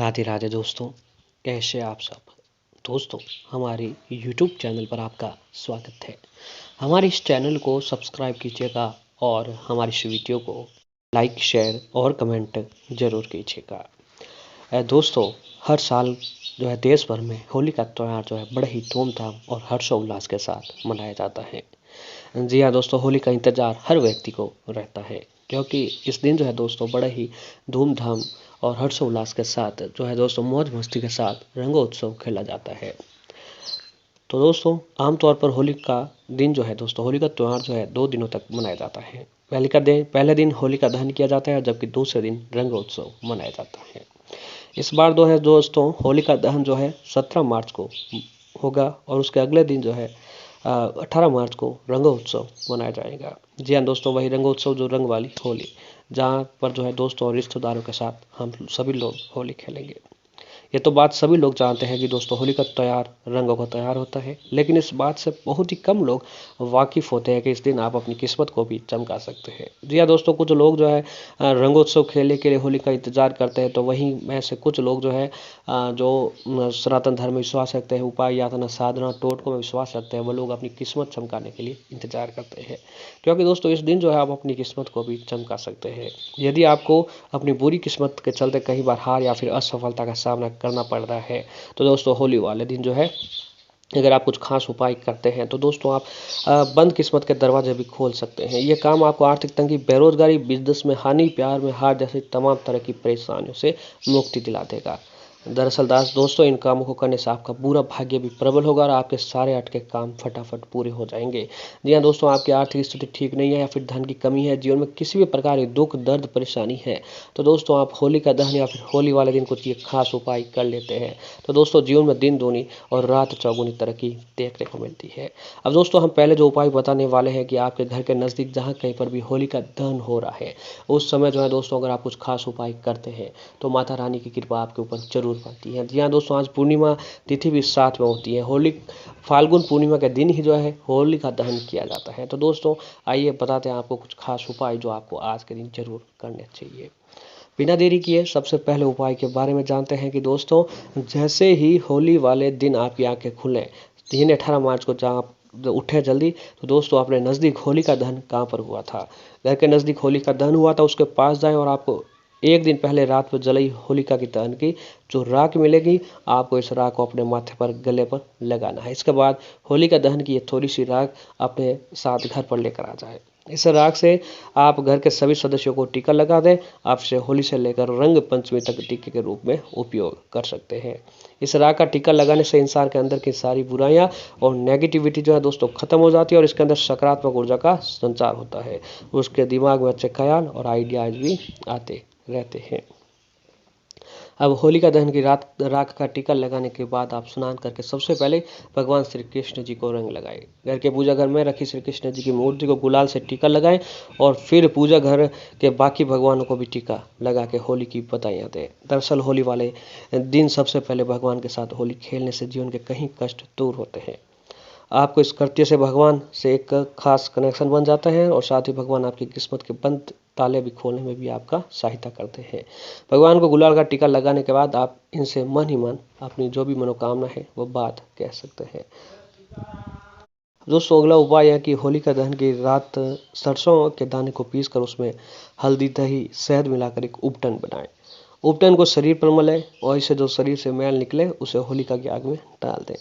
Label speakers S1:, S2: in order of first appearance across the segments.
S1: राधे राधे दोस्तों, कैसे आप सब। दोस्तों, हमारे YouTube चैनल पर आपका स्वागत है। हमारे इस चैनल को सब्सक्राइब कीजिएगा और हमारी इस वीडियो को लाइक, शेयर और कमेंट ज़रूर कीजिएगा। दोस्तों, हर साल जो है देश भर में होली का त्यौहार जो है बड़े ही धूमधाम और हर्षोल्लास के साथ मनाया जाता है। जी हाँ दोस्तों, होली का इंतज़ार हर व्यक्ति को रहता है, क्योंकि इस दिन जो है दोस्तों बड़े ही धूमधाम और हर्षोल्लास के साथ जो है दोस्तों मौज मस्ती के साथ रंगोत्सव खेला जाता है। तो दोस्तों, आमतौर पर होली का दिन जो है दोस्तों, होली का त्यौहार जो है 2 दिनों तक मनाया जाता है। पहले दिन होलिका दहन किया जाता है, जबकि दूसरे दिन रंगोत्सव मनाया जाता है। इस बार जो है दोस्तों होलिका दहन जो है 17 मार्च को होगा और उसके अगले दिन जो है 18 मार्च को रंगोत्सव मनाया जाएगा। जी हाँ दोस्तों, वही रंगोत्सव जो रंग वाली होली, जहाँ पर जो है दोस्तों और रिश्तेदारों के साथ हम सभी लोग होली खेलेंगे। ये तो बात सभी लोग जानते हैं कि दोस्तों होली का त्यौहार रंगों का त्यौहार होता है, लेकिन इस बात से बहुत ही कम लोग वाकिफ होते हैं कि इस दिन आप अपनी किस्मत को भी चमका सकते हैं। जी हाँ दोस्तों, कुछ लोग जो है रंगोत्सव खेलने के लिए होली का इंतजार करते हैं, तो वहीं में से कुछ लोग जो है जो सनातन धर्म में विश्वास रखते हैं, उपाय यातना साधना टोटकों में विश्वास रखते हैं, वो लोग अपनी किस्मत चमकाने के लिए इंतजार करते हैं, क्योंकि दोस्तों इस दिन जो है आप अपनी किस्मत को भी चमका सकते हैं। यदि आपको अपनी बुरी किस्मत के चलते कई बार हार या फिर असफलता का सामना करना पड़ रहा है, तो दोस्तों होली वाले दिन जो है अगर आप कुछ खास उपाय करते हैं तो दोस्तों आप बंद किस्मत के दरवाजे भी खोल सकते हैं। ये काम आपको आर्थिक तंगी, बेरोजगारी, बिजनेस में हानि, प्यार में हार जैसी तमाम तरह की परेशानियों से मुक्ति दिला देगा। दरअसल दोस्तों इन कामों को करने से आपका पूरा भाग्य भी प्रबल होगा और आपके सारे अटके काम फटाफट पूरे हो जाएंगे। जी हाँ दोस्तों, आपकी आर्थिक स्थिति ठीक नहीं है या फिर धन की कमी है, जीवन में किसी भी प्रकार की दुख दर्द परेशानी है, तो दोस्तों आप होली का दहन या फिर होली वाले दिन कुछ ये खास उपाय कर लेते हैं, तो दोस्तों जीवन में दिन दूनी और रात चौगुनी तरक्की देखने को मिलती है। अब दोस्तों हम पहले जो उपाय बताने वाले हैं कि आपके घर के नज़दीक जहाँ कहीं पर भी होली का दहन हो रहा है, उस समय जो है दोस्तों अगर आप कुछ खास उपाय करते हैं तो माता रानी की कृपा आपके ऊपर जरूर बनती है। जी हाँ दोस्तों, आज पूर्णिमा तिथि भी साथ में होती है। होली फाल्गुन पूर्णिमा के दिन ही जो है होली का दहन किया जाता है। तो दोस्तों आइए बताते हैं आपको कुछ खास उपाय जो आपको आज के दिन जरूर करने चाहिए। बिना देरी किए सबसे पहले उपाय के बारे में जानते हैं कि दोस्तों जैसे ही होली वाले दिन आपकी आंखें खुलें, दिन 18 मार्च को जहाँ आप उठे जल्दी, तो दोस्तों अपने नज़दीक होली का दहन कहाँ पर हुआ था, घर के नज़दीक होली का दहन हुआ था उसके पास जाएं और आपको एक दिन पहले रात में जलाई होलिका की दहन की जो राख मिलेगी, आपको इस राख को अपने माथे पर, गले पर लगाना है। इसके बाद होलिका दहन की ये थोड़ी सी राख अपने साथ घर पर लेकर आ जाए। इस राख से आप घर के सभी सदस्यों को टीका लगा दें। आप इसे होली से लेकर रंग पंचमी तक टीके के रूप में उपयोग कर सकते हैं। इस राख का टीका लगाने से इंसान के अंदर की सारी बुराइयां और नेगेटिविटी जो है दोस्तों खत्म हो जाती है और इसके अंदर सकारात्मक ऊर्जा का संचार होता है। उसके दिमाग में अच्छे ख्याल और आइडियाज भी आते रहते हैं। अब होलिका दहन की राख का टीका लगाने के बाद आप स्नान करके सबसे पहले भगवान श्री कृष्ण जी को रंग लगाएं। घर के पूजा घर में रखी श्री कृष्ण जी की मूर्ति को गुलाल से टीका लगाएं और फिर पूजा घर के बाकी भगवानों को भी टीका लगा के होली की बधाइयाँ दें। दरअसल होली वाले दिन सबसे पहले भगवान के साथ होली खेलने से जीवन के कई कष्ट दूर होते हैं। आपको इस कृत्य से भगवान से एक खास कनेक्शन बन जाता है और साथ ही भगवान आपकी किस्मत के बंद ताले भी खोलने में भी आपका सहायता करते हैं। भगवान को गुलाल का टीका लगाने के बाद आप इनसे मन ही मन अपनी जो भी मनोकामना है वो बात कह सकते हैं। दोस्तों अगला उपाय है कि होलिका दहन की रात सरसों के दाने को पीसकर उसमें हल्दी, दही, शहद मिलाकर एक उपटन बनाएं। उपटन को शरीर पर मलें और इसे जो शरीर से मैल निकले उसे होलिका की आग में डाल दें।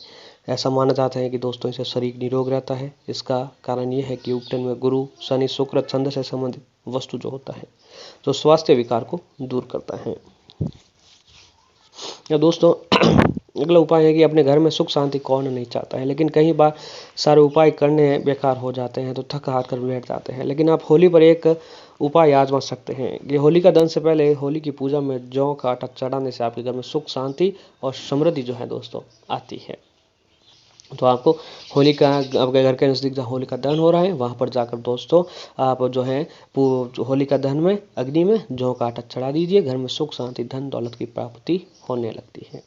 S1: ऐसा माना जाता है कि दोस्तों इससे शरीर निरोग रहता है। इसका कारण यह है कि उपटन में गुरु, शनि, शुक्र, चंद्र से संबंधित वस्तु जो होता है जो स्वास्थ्य विकार को दूर करता है। या दोस्तों अगला उपाय है कि अपने घर में सुख शांति कौन नहीं चाहता है, लेकिन कई बार सारे उपाय करने बेकार हो जाते हैं तो थक हार कर बैठ जाते हैं। लेकिन आप होली पर एक उपाय आजमा सकते हैं। ये होलिका दहन से पहले होली की पूजा में जौ का आटा चढ़ाने से आपके घर में सुख शांति और समृद्धि जो है दोस्तों आती है। तो आपको होली का आपके घर के नज़दीक जहाँ होली का दहन हो रहा है वहाँ पर जाकर दोस्तों आप जो है होली का दहन में अग्नि में जौ का आटा चढ़ा दीजिए। घर में सुख शांति धन दौलत की प्राप्ति होने लगती है।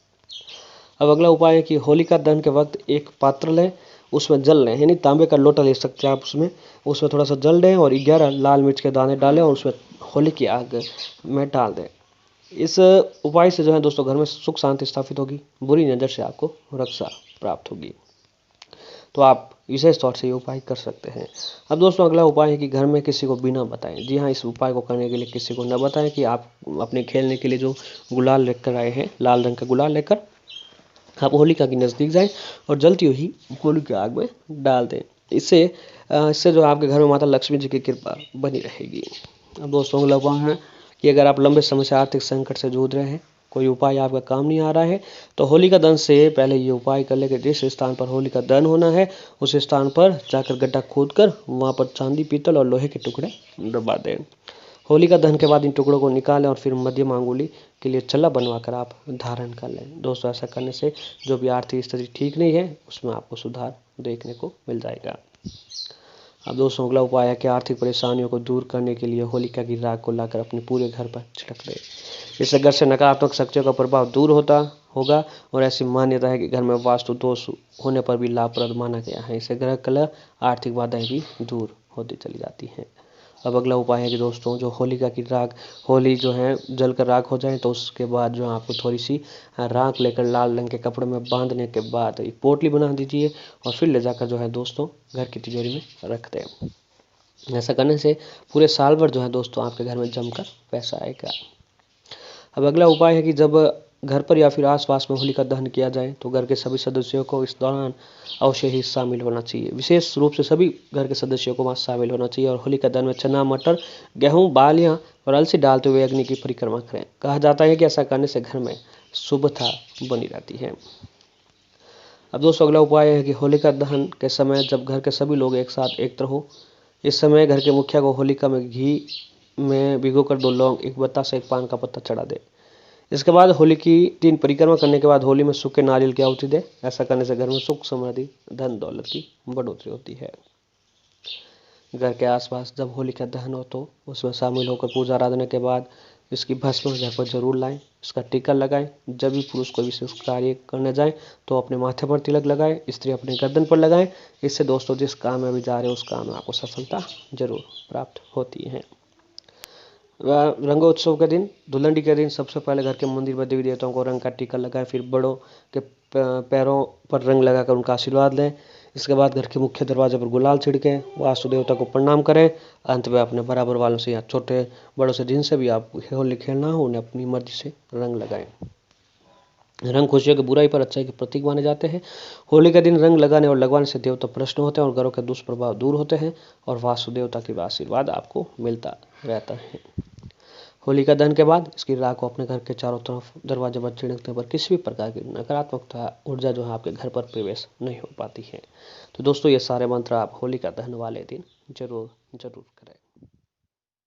S1: अब अगला उपाय है कि होलिका दहन के वक्त एक पात्र लें, उसमें जल लें, यानी तांबे का लोटा ले सकते हैं आप। उसमें थोड़ा सा जल दें और 11 लाल मिर्च के दाने डालें और उसमें होली की आग में डाल दें। इस उपाय से जो है दोस्तों घर में सुख शांति स्थापित होगी, बुरी नज़र से आपको रक्षा प्राप्त होगी। तो आप विशेष तौर से ये उपाय कर सकते हैं। अब दोस्तों अगला उपाय है कि घर में किसी को बिना बताएं। जी हाँ, इस उपाय को करने के लिए किसी को न बताएं कि आप अपने खेलने के लिए जो गुलाल लेकर आए हैं, लाल रंग का गुलाल लेकर आप होलिका के नज़दीक जाएं और जलती हुई होली की आग में डाल दें। इससे जो आपके घर में माता लक्ष्मी जी की कृपा बनी रहेगी। अब दोस्तों अगला उपाय है कि अगर आप लंबे समय से आर्थिक संकट से जूझ रहे हैं, कोई उपाय आपका काम नहीं आ रहा है, तो होलिका दहन से पहले ये उपाय कर ले कि जिस स्थान पर होलिका दहन होना है उस स्थान पर जाकर गड्ढा खोदकर वहाँ पर चांदी, पीतल और लोहे के टुकड़े दबा दें। होलिका दहन के बाद इन टुकड़ों को निकालें और फिर मध्यम अंगुली के लिए छल्ला बनवाकर आप धारण कर लें। दोस्तों ऐसा करने से जो भी आर्थिक स्थिति ठीक नहीं है उसमें आपको सुधार देखने को मिल जाएगा। अब दोस्तों अगला उपाय है कि आर्थिक परेशानियों को दूर करने के लिए होलिका की राख को लाकर अपने पूरे घर पर छिड़क दें। इससे घर से नकारात्मक शक्तियों का प्रभाव दूर होगा और ऐसी मान्यता है कि घर में वास्तु दोष होने पर भी लाभप्रद माना गया है। इससे ग्रह कलह, आर्थिक बाधाएं भी दूर होती चली जाती हैं। अब अगला उपाय है कि दोस्तों जो होलिका की राख, होली जो है जलकर राख हो जाए तो उसके बाद जो आपको थोड़ी सी राख लेकर लाल रंग के कपड़े में बांधने के बाद एक पोटली बना दीजिए और फिर ले जाकर जो है दोस्तों घर की तिजोरी में रख दें। ऐसा करने से पूरे साल भर जो है दोस्तों आपके घर में जमकर पैसा आएगा। अब अगला उपाय है कि जब घर पर या फिर आसपास में होलिका दहन किया जाए तो घर के सभी सदस्यों को इस दौरान अवश्य ही शामिल होना चाहिए। विशेष रूप से सभी घर के सदस्यों को वहाँ शामिल होना चाहिए और होलिका दहन में चना, मटर, गेहूँ, बालियाँ और अलसी डालते हुए अग्नि की परिक्रमा करें। कहा जाता है कि ऐसा करने से घर में शुभता बनी रहती है। अब दोस्तों अगला उपाय है कि होलिका दहन के समय जब घर के सभी लोग एक साथ एकत्र हो, इस समय घर के मुखिया को होलिका में घी में भिगोकर 2 लौंग, 1 बतासा, 1 पान का पत्ता चढ़ा दे। इसके बाद होली की 3 परिक्रमा करने के बाद होली में सूखे नारियल की आहुति दे। ऐसा करने से घर में सुख, समृद्धि, धन दौलत की बढ़ोतरी होती है। घर के आसपास जब होलिका दहन हो तो उसमें शामिल होकर पूजा आराधना के बाद इसकी भस्म घर पर जरूर लाएं, इसका टीका लगाएं। जब भी पुरुष कोई विशेष कार्य करने जाए तो अपने माथे पर तिलक लगाएं, स्त्री अपने गर्दन पर लगाएं। इससे दोस्तों जिस काम में अभी जा रहे हो उस काम में आपको सफलता जरूर प्राप्त होती है। रंगोत्सव के दिन, धुलंडी के दिन सबसे पहले घर के मंदिर में देवी देवताओं को रंग का टीका लगाएं, फिर बड़ों के पैरों पर रंग लगाकर उनका आशीर्वाद लें। इसके बाद घर के मुख्य दरवाजे पर गुलाल छिड़कें, वास्तु देवता को प्रणाम करें। अंत में अपने बराबर वालों से या छोटे बड़ों से जिनसे भी आप होली खेलना हो उन्हें अपनी मर्जी से रंग लगाएं। रंग खुशियों की बुराई पर अच्छाई के प्रतीक माने जाते हैं। होली के दिन रंग लगाने और लगवाने से देवता प्रसन्न होते हैं और घरों के दुष्प्रभाव दूर होते हैं और वास्तु देवता की आशीर्वाद आपको मिलता रहता है। होलिका दहन के बाद इसकी राख को अपने घर के चारों तरफ दरवाजे पर छिड़कने पर किसी भी प्रकार की नकारात्मकता ऊर्जा जो है आपके घर पर प्रवेश नहीं हो पाती है। तो दोस्तों ये सारे मंत्र आप होलिका दहन वाले दिन जरूर करें।